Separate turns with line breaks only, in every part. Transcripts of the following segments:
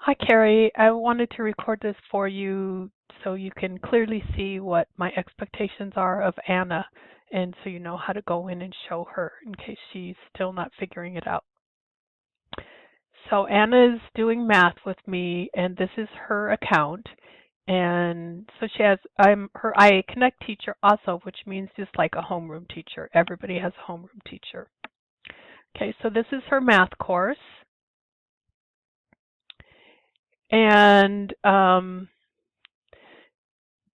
Hi, Carrie. I wanted to record this for you so you can clearly see what my expectations are of Anna, and so you know how to go in and show her in case she's still not figuring it out. So Anna's doing math with me, and this is her account. And so I'm her IA Connect teacher also, which means just like a homeroom teacher. Everybody has a homeroom teacher. Okay, so this is her math course. And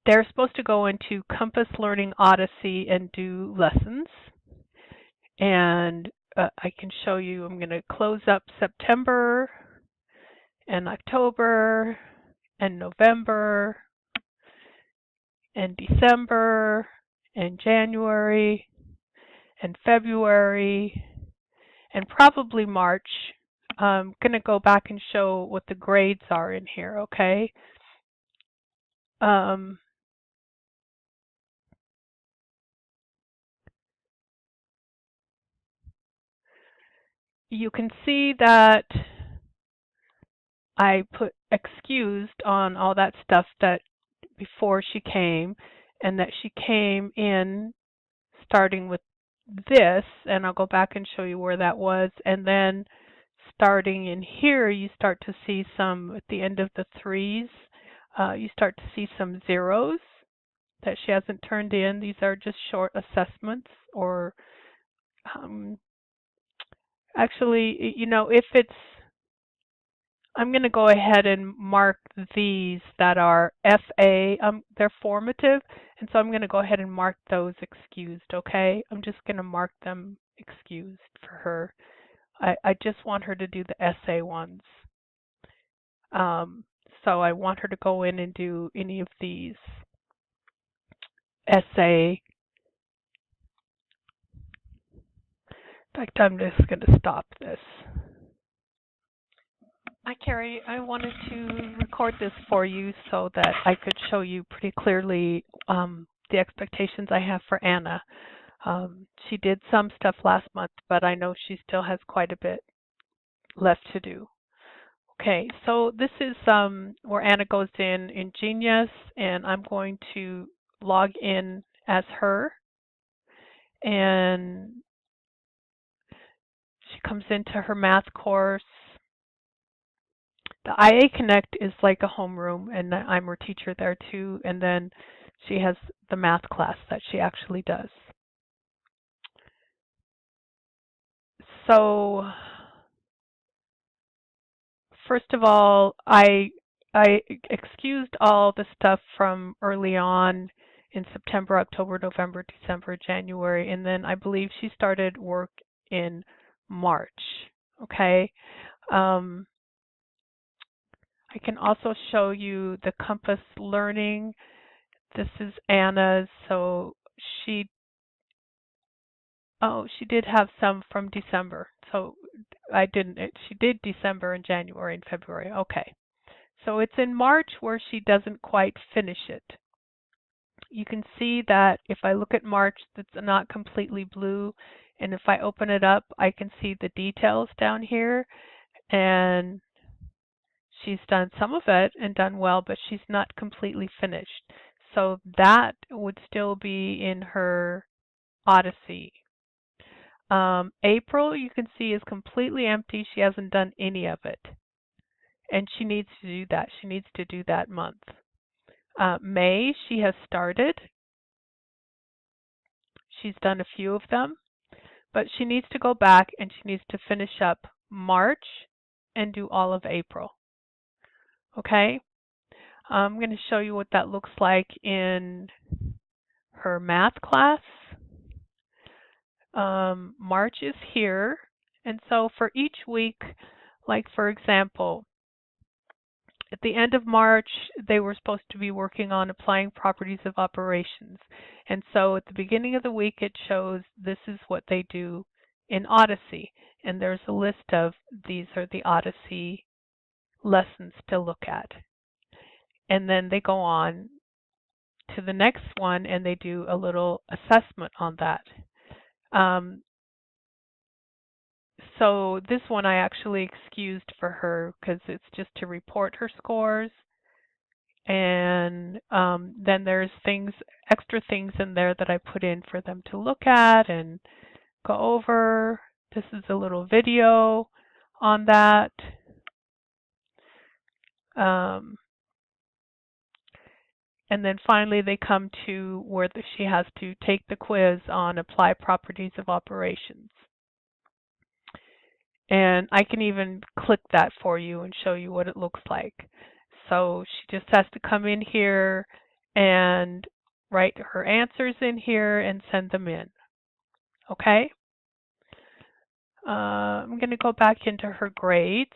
they're supposed to go into Compass Learning Odyssey and do lessons. And I can show you, I'm going to close up September and October and November and December and January and February and probably March. I'm going to go back and show what the grades are in here, okay? You can see that I put excused on all that stuff that before she came, and that she came in starting with this, and I'll go back and show you where that was, and then starting in here you start to see some at the end of the threes, you start to see some zeros that she hasn't turned in. These are just short assessments, or actually, you know, if it's I'm going to go ahead and mark these that are FA. They're formative, and so I'm going to go ahead and mark those excused, okay? I'm just going to mark them excused for her. I just want her to do the essay ones. So I want her to go in and do any of these essay. In fact, I'm just going to stop this. Hi, Carrie. I wanted to record this for you so that I could show you pretty clearly the expectations I have for Anna. She did some stuff last month, but I know she still has quite a bit left to do. Okay, so this is where Anna goes in Genius, and I'm going to log in as her. And she comes into her math course. The IA Connect is like a homeroom, and I'm her teacher there too. And then she has the math class that she actually does. So first of all, I excused all the stuff from early on in September, October, November, December, January, and then I believe she started work in March. Okay. I can also show you the Compass Learning. This is Anna's, so she did have some from December. So she did December and January and February. Okay. So it's in March where she doesn't quite finish it. You can see that if I look at March, that's not completely blue. And if I open it up, I can see the details down here. And she's done some of it and done well, but she's not completely finished. So that would still be in her Odyssey. April, you can see, is completely empty. She hasn't done any of it. And she needs to do that. She needs to do that month. May, she has started. She's done a few of them. But she needs to go back and she needs to finish up March and do all of April. Okay? I'm going to show you what that looks like in her math class. March is here. And so for each week, like for example, at the end of March, they were supposed to be working on applying properties of operations. And so at the beginning of the week, it shows this is what they do in Odyssey. And there's a list of these are the Odyssey lessons to look at. And then they go on to the next one and they do a little assessment on that. So this one I actually excused for her because it's just to report her scores. And then there's extra things in there that I put in for them to look at and go over. This is a little video on that. And then finally they come to where she has to take the quiz on apply properties of operations. And I can even click that for you and show you what it looks like. So she just has to come in here and write her answers in here and send them in. Okay? I'm going to go back into her grades.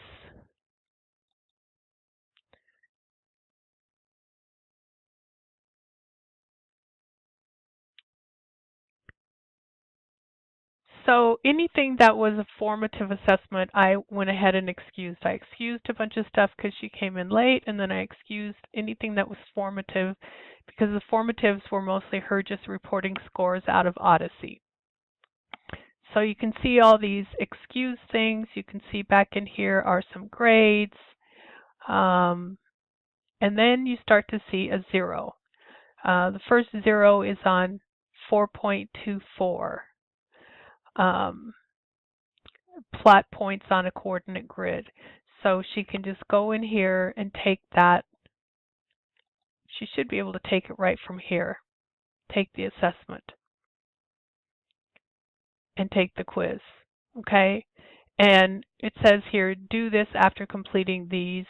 So anything that was a formative assessment, I went ahead and excused. I excused a bunch of stuff because she came in late, and then I excused anything that was formative because the formatives were mostly her just reporting scores out of Odyssey. So you can see all these excused things. You can see back in here are some grades. And then you start to see a 0. The first 0 is on 4.24. Plot points on a coordinate grid. So she can just go in here and take that. She should be able to take it right from here. Take the assessment and take the quiz. Okay? And it says here, do this after completing these.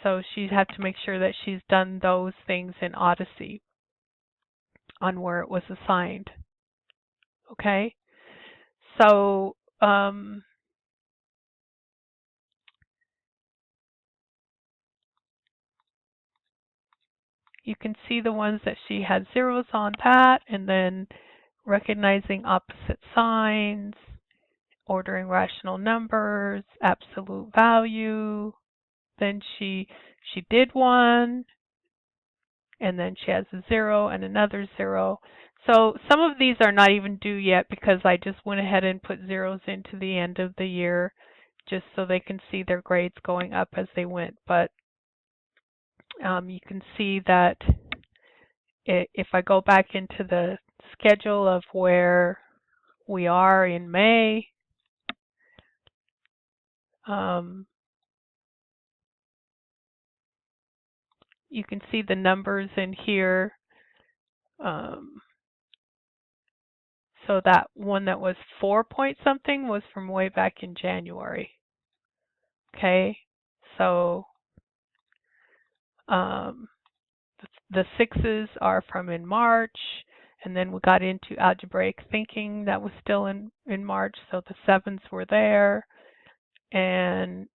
So she has to make sure that she's done those things in Odyssey on where it was assigned. Okay? So you can see the ones that she had zeros on that, and then recognizing opposite signs, ordering rational numbers, absolute value. Then she did one, and then she has a 0 and another 0. So some of these are not even due yet because I just went ahead and put zeros into the end of the year just so they can see their grades going up as they went. But you can see that if I go back into the schedule of where we are in May, you can see the numbers in here. So that one that was 4 point something was from way back in January. Okay, so the 6s are from in March, and then we got into algebraic thinking that was still in March, so the 7s were there, and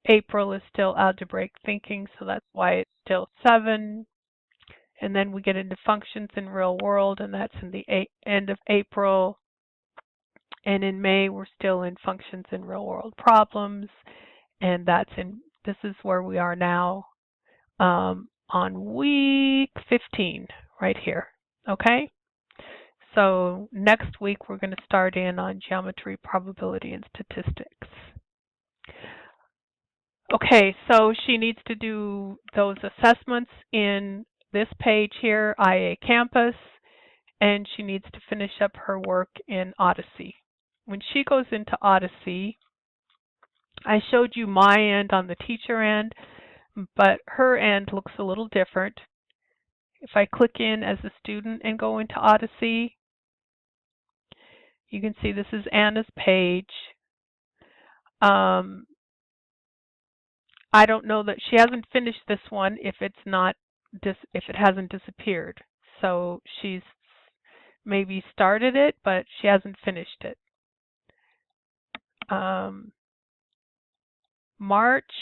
April is still algebraic thinking, so that's why it's still 7. And then we get into functions in real world, and that's in the end of April. And in May, we're still in functions in real world problems, and this is where we are now on week 15 right here. Okay? So next week, we're going to start in on geometry, probability, and statistics. Okay, so she needs to do those assessments in this page here, IA Campus, and she needs to finish up her work in Odyssey. When she goes into Odyssey, I showed you my end on the teacher end, but her end looks a little different. If I click in as a student and go into Odyssey, you can see this is Anna's page. I don't know that she hasn't finished this one if it hasn't disappeared. So she's maybe started it, but she hasn't finished it. March,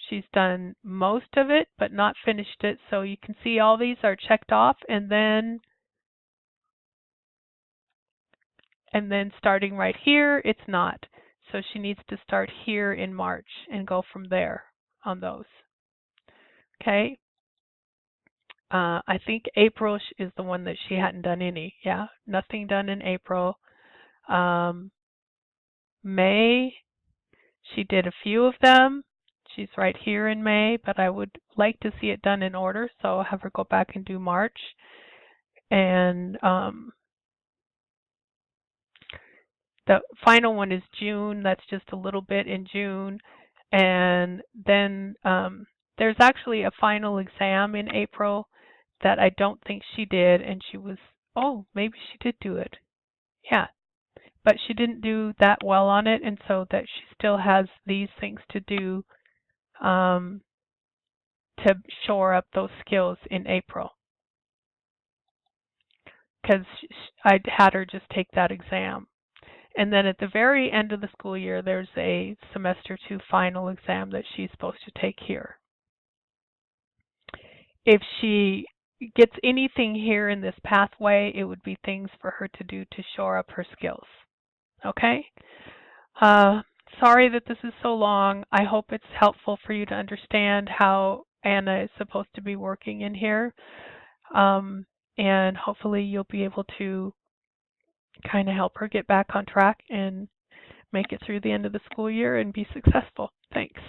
she's done most of it, but not finished it. So you can see all these are checked off, and then starting right here, it's not. So she needs to start here in March and go from there on those. Okay. I think April is the one that she hadn't done any. Yeah, nothing done in April. May, she did a few of them. She's right here in May, but I would like to see it done in order, so I'll have her go back and do March. And the final one is June. That's just a little bit in June. And then there's actually a final exam in April that I don't think she did, and she was, oh, maybe she did do it. Yeah, but she didn't do that well on it, and so that she still has these things to do to shore up those skills in April. Because I had her just take that exam. And then at the very end of the school year, there's a semester 2 final exam that she's supposed to take here. If she gets anything here in this pathway, it would be things for her to do to shore up her skills. Okay? Sorry that this is so long. I hope it's helpful for you to understand how Anna is supposed to be working in here. And hopefully you'll be able to kind of help her get back on track and make it through the end of the school year and be successful. Thanks.